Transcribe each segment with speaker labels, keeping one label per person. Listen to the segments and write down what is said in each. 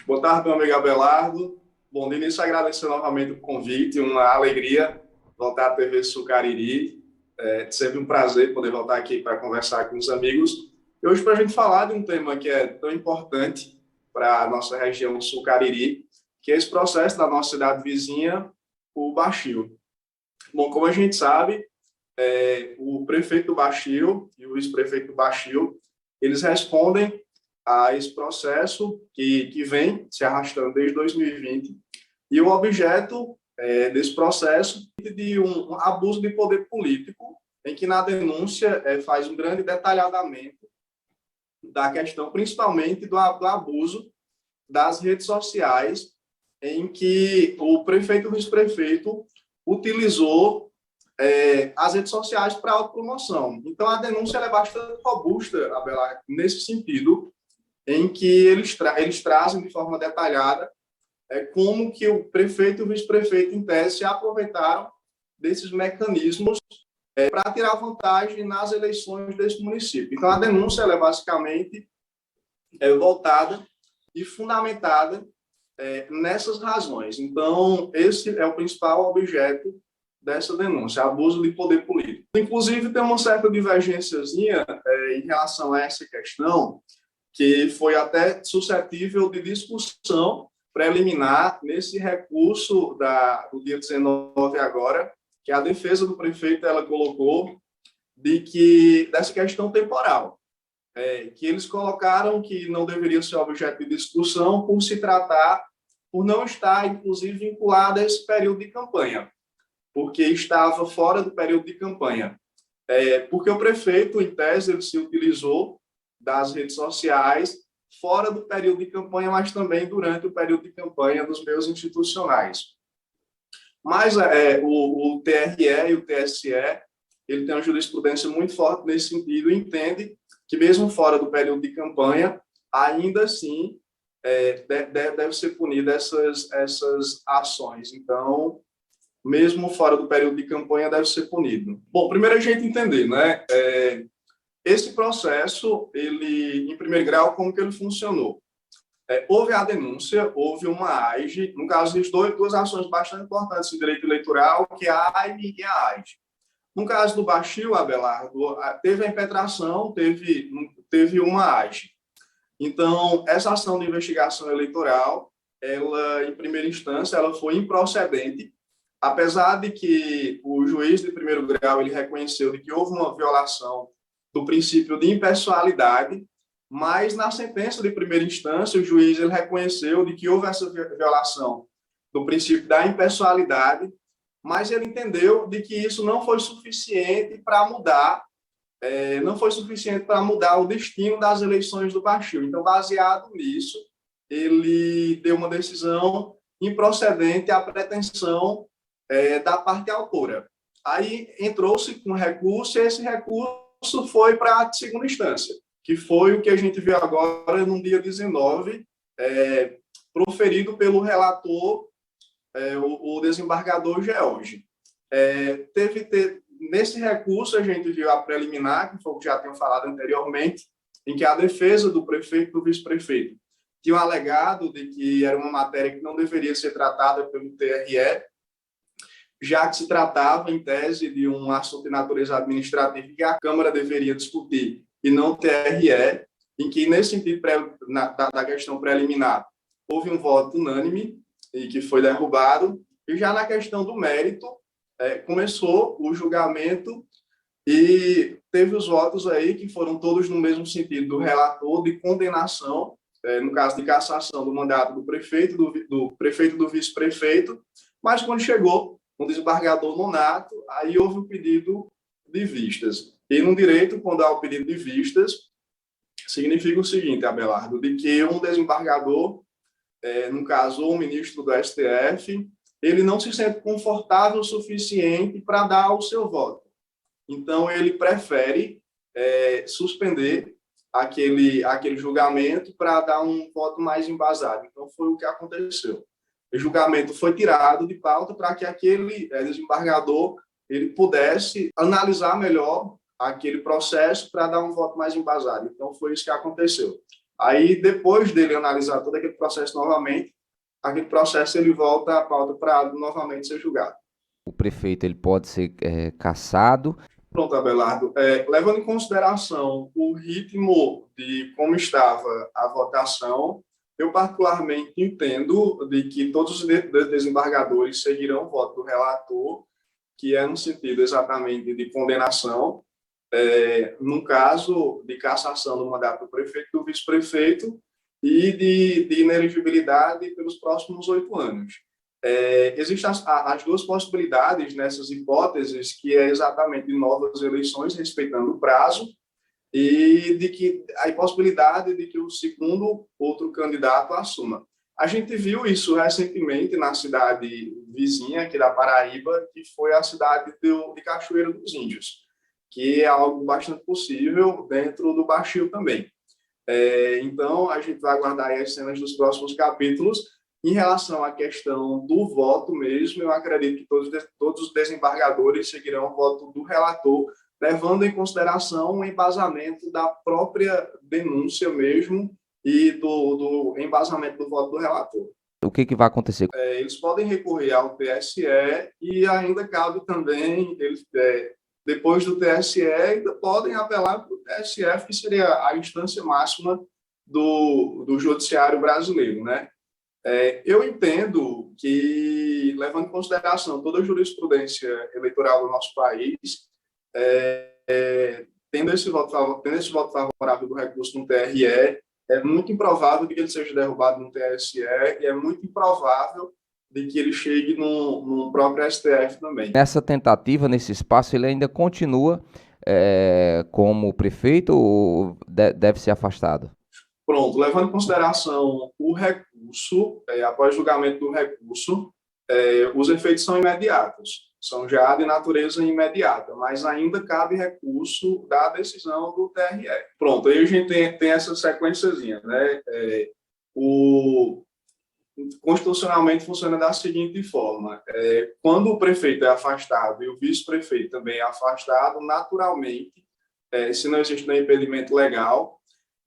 Speaker 1: Boa tarde, meu amigo Abelardo. Bom, de início, agradecer novamente o convite, uma alegria voltar à TV Sucariri. É sempre um prazer poder voltar aqui para conversar com os amigos. E hoje, para a gente falar de um tema que é tão importante para a nossa região Sucariri, que é esse processo da nossa cidade vizinha, o Baixio. Bom, como a gente sabe, o prefeito do Baixio e o vice-prefeito do Baixio, eles respondem a esse processo que vem se arrastando desde 2020, e o objeto desse processo é de um abuso de poder político, em que na denúncia faz um grande detalhamento da questão, principalmente do abuso das redes sociais, em que o prefeito e o vice-prefeito utilizou as redes sociais para autopromoção. Então, a denúncia é bastante robusta, Abelardo, nesse sentido, em que eles trazem de forma detalhada como que o prefeito e o vice-prefeito, em tese, se aproveitaram desses mecanismos para tirar vantagem nas eleições desse município. Então, a denúncia ela é basicamente voltada e fundamentada nessas razões. Então, esse é o principal objeto dessa denúncia, abuso de poder político. Inclusive, tem uma certa divergênciazinha em relação a essa questão, que foi até suscetível de discussão preliminar nesse recurso do dia 19 agora, que a defesa do prefeito ela colocou dessa questão temporal, que eles colocaram que não deveria ser objeto de discussão por não estar, inclusive, vinculado a esse período de campanha, porque estava fora do período de campanha. Porque o prefeito, em tese, ele se utilizou das redes sociais fora do período de campanha, mas também durante o período de campanha dos meios institucionais. Mas o TRE e o TSE, ele tem uma jurisprudência muito forte nesse sentido e entende que, mesmo fora do período de campanha, ainda assim deve ser punida essas ações. Então, mesmo fora do período de campanha, deve ser punido. Bom, primeiro a gente entender, né? Esse processo, ele, em primeiro grau, como que ele funcionou? Houve a denúncia, houve uma AIGE, no caso, existem duas ações bastante importantes em direito eleitoral, que é a AIME e a AIGE. No caso do Baixio, Abelardo, teve a impetração, teve uma AIGE. Então, essa ação de investigação eleitoral, ela, em primeira instância, ela foi improcedente, apesar de que o juiz de primeiro grau ele reconheceu de que houve uma violação do princípio de impessoalidade, mas na sentença de primeira instância o juiz ele reconheceu de que houve essa violação do princípio da impessoalidade, mas ele entendeu de que isso não foi suficiente para mudar, o destino das eleições do Baixio. Então, baseado nisso, ele deu uma decisão improcedente à pretensão da parte autora. Aí entrou-se com recurso, e esse recurso foi para a segunda instância, que foi o que a gente viu agora no dia 19, proferido pelo relator, o desembargador George. Nesse recurso, a gente viu a preliminar, que foi o que já tinha falado anteriormente, em que a defesa do prefeito e do vice-prefeito tinham alegado de que era uma matéria que não deveria ser tratada pelo TRE, já que se tratava, em tese, de um assunto de natureza administrativa que a Câmara deveria discutir, e não o TRE, em que, nesse sentido da questão preliminar, houve um voto unânime e que foi derrubado, e já na questão do mérito, começou o julgamento e teve os votos aí que foram todos no mesmo sentido do relator de condenação, no caso de cassação do mandato do prefeito, do prefeito e do vice-prefeito, mas quando chegou no desembargador Nonato, aí houve o pedido de vistas. E no direito, quando há o pedido de vistas, significa o seguinte, Abelardo, de que um desembargador, no caso, o ministro do STF, ele não se sente confortável o suficiente para dar o seu voto. Então, ele prefere suspender aquele julgamento para dar um voto mais embasado. Então, foi o que aconteceu. O julgamento foi tirado de pauta para que aquele desembargador ele pudesse analisar melhor aquele processo para dar um voto mais embasado. Então, foi isso que aconteceu. Aí, depois dele analisar todo aquele processo novamente, aquele processo ele volta à pauta para novamente ser julgado.
Speaker 2: O prefeito ele pode ser cassado.
Speaker 1: Pronto, Abelardo. Levando em consideração o ritmo de como estava a votação, eu particularmente entendo de que todos os desembargadores seguirão o voto do relator, que é no sentido exatamente de condenação, no caso de cassação do mandato do prefeito e do vice-prefeito e de inelegibilidade pelos próximos 8 anos. Existem as duas possibilidades nessas hipóteses, que é exatamente de novas eleições, respeitando o prazo, e de que a possibilidade de que o segundo outro candidato assuma. A gente viu isso recentemente na cidade vizinha aqui da Paraíba, que foi a cidade de Cachoeira dos Índios, que é algo bastante possível dentro do Baixio também. Então, a gente vai aguardar aí as cenas dos próximos capítulos. Em relação à questão do voto mesmo, eu acredito que todos os desembargadores seguirão o voto do relator, levando em consideração o embasamento da própria denúncia mesmo e do embasamento do voto do relator.
Speaker 2: O que vai acontecer?
Speaker 1: Eles podem recorrer ao TSE e ainda cabe também, depois do TSE, ainda podem apelar para o TSF, que seria a instância máxima do judiciário brasileiro, né? Eu entendo que, levando em consideração toda a jurisprudência eleitoral do nosso país, tendo esse voto favorável do recurso no TRE, é muito improvável de que ele seja derrubado no TSE e é muito improvável de que ele chegue no próprio STF também.
Speaker 2: Nessa tentativa, nesse espaço, ele ainda continua como prefeito ou deve ser afastado?
Speaker 1: Pronto, levando em consideração o recurso, após o julgamento do recurso, os efeitos são imediatos, são já de natureza imediata, mas ainda cabe recurso da decisão do TRE. Pronto, aí a gente tem essa sequenciazinha, né? Constitucionalmente funciona da seguinte forma: quando o prefeito é afastado e o vice-prefeito também é afastado, naturalmente, se não existe nenhum impedimento legal,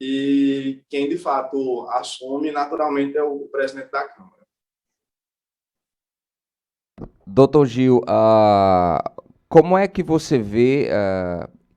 Speaker 1: e quem de fato assume naturalmente é o presidente da Câmara.
Speaker 2: Doutor Gil, como é que você vê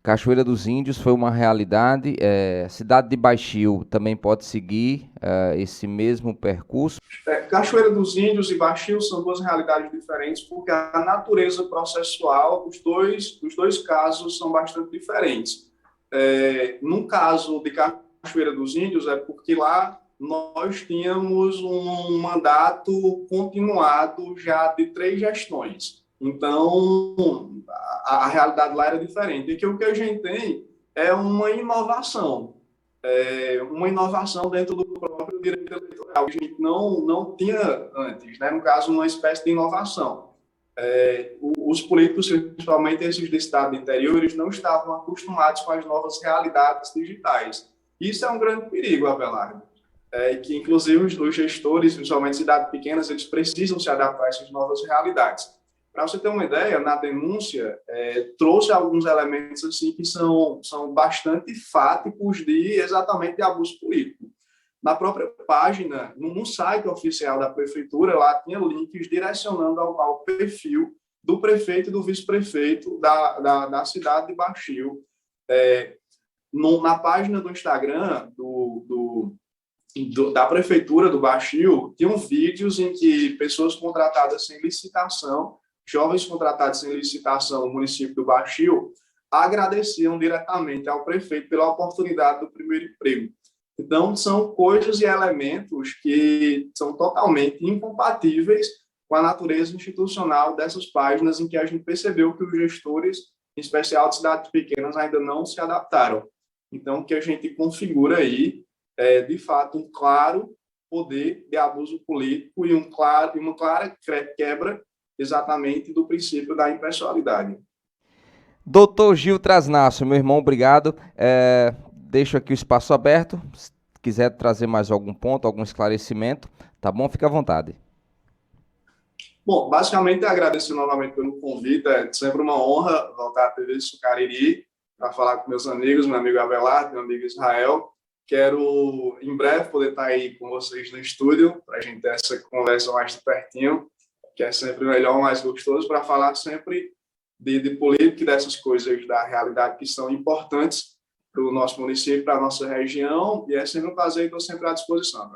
Speaker 2: Cachoeira dos Índios foi uma realidade, cidade de Baixio também pode seguir esse mesmo percurso?
Speaker 1: Cachoeira dos Índios e Baixio são duas realidades diferentes, porque a natureza processual dos dois casos são bastante diferentes. No caso de Cachoeira dos Índios, é porque lá nós tínhamos um mandato continuado já de 3 gestões. Então, a realidade lá era diferente. E que o que a gente tem é uma inovação dentro do próprio direito eleitoral, que a gente não tinha antes, né? No caso, uma espécie de inovação. Os políticos, principalmente esses de estado interior, eles não estavam acostumados com as novas realidades digitais. Isso é um grande perigo, Abelardo, que inclusive os gestores, principalmente cidades pequenas, eles precisam se adaptar a essas novas realidades. Para você ter uma ideia, na denúncia, trouxe alguns elementos assim que são bastante fáticos exatamente de abuso político. Na própria página, no site oficial da prefeitura, lá tinha links direcionando ao perfil do prefeito e do vice-prefeito da cidade de Baixio. Na página do Instagram da prefeitura do Baixio, tinham vídeos em que pessoas contratadas sem licitação, jovens contratados sem licitação no município do Baixio, agradeciam diretamente ao prefeito pela oportunidade do primeiro emprego. Então, são coisas e elementos que são totalmente incompatíveis com a natureza institucional dessas páginas, em que a gente percebeu que os gestores, em especial de cidades pequenas, ainda não se adaptaram. Então, o que a gente configura aí é, de fato, um claro poder de abuso político e uma clara quebra exatamente do princípio da impessoalidade.
Speaker 2: Doutor Gil Trasnácio, meu irmão, obrigado. Deixo aqui o espaço aberto. Se quiser trazer mais algum ponto, algum esclarecimento, tá bom? Fica à vontade.
Speaker 1: Bom, basicamente, agradecer novamente pelo convite. É sempre uma honra voltar à TV Sucariri para falar com meus amigos, meu amigo Abelardo, meu amigo Israel. Quero, em breve, poder estar aí com vocês no estúdio, para a gente ter essa conversa mais de pertinho, que é sempre melhor, mais gostoso, para falar sempre de política e dessas coisas da realidade que são importantes para o nosso município, para a nossa região, e é sempre um prazer e estou sempre à disposição.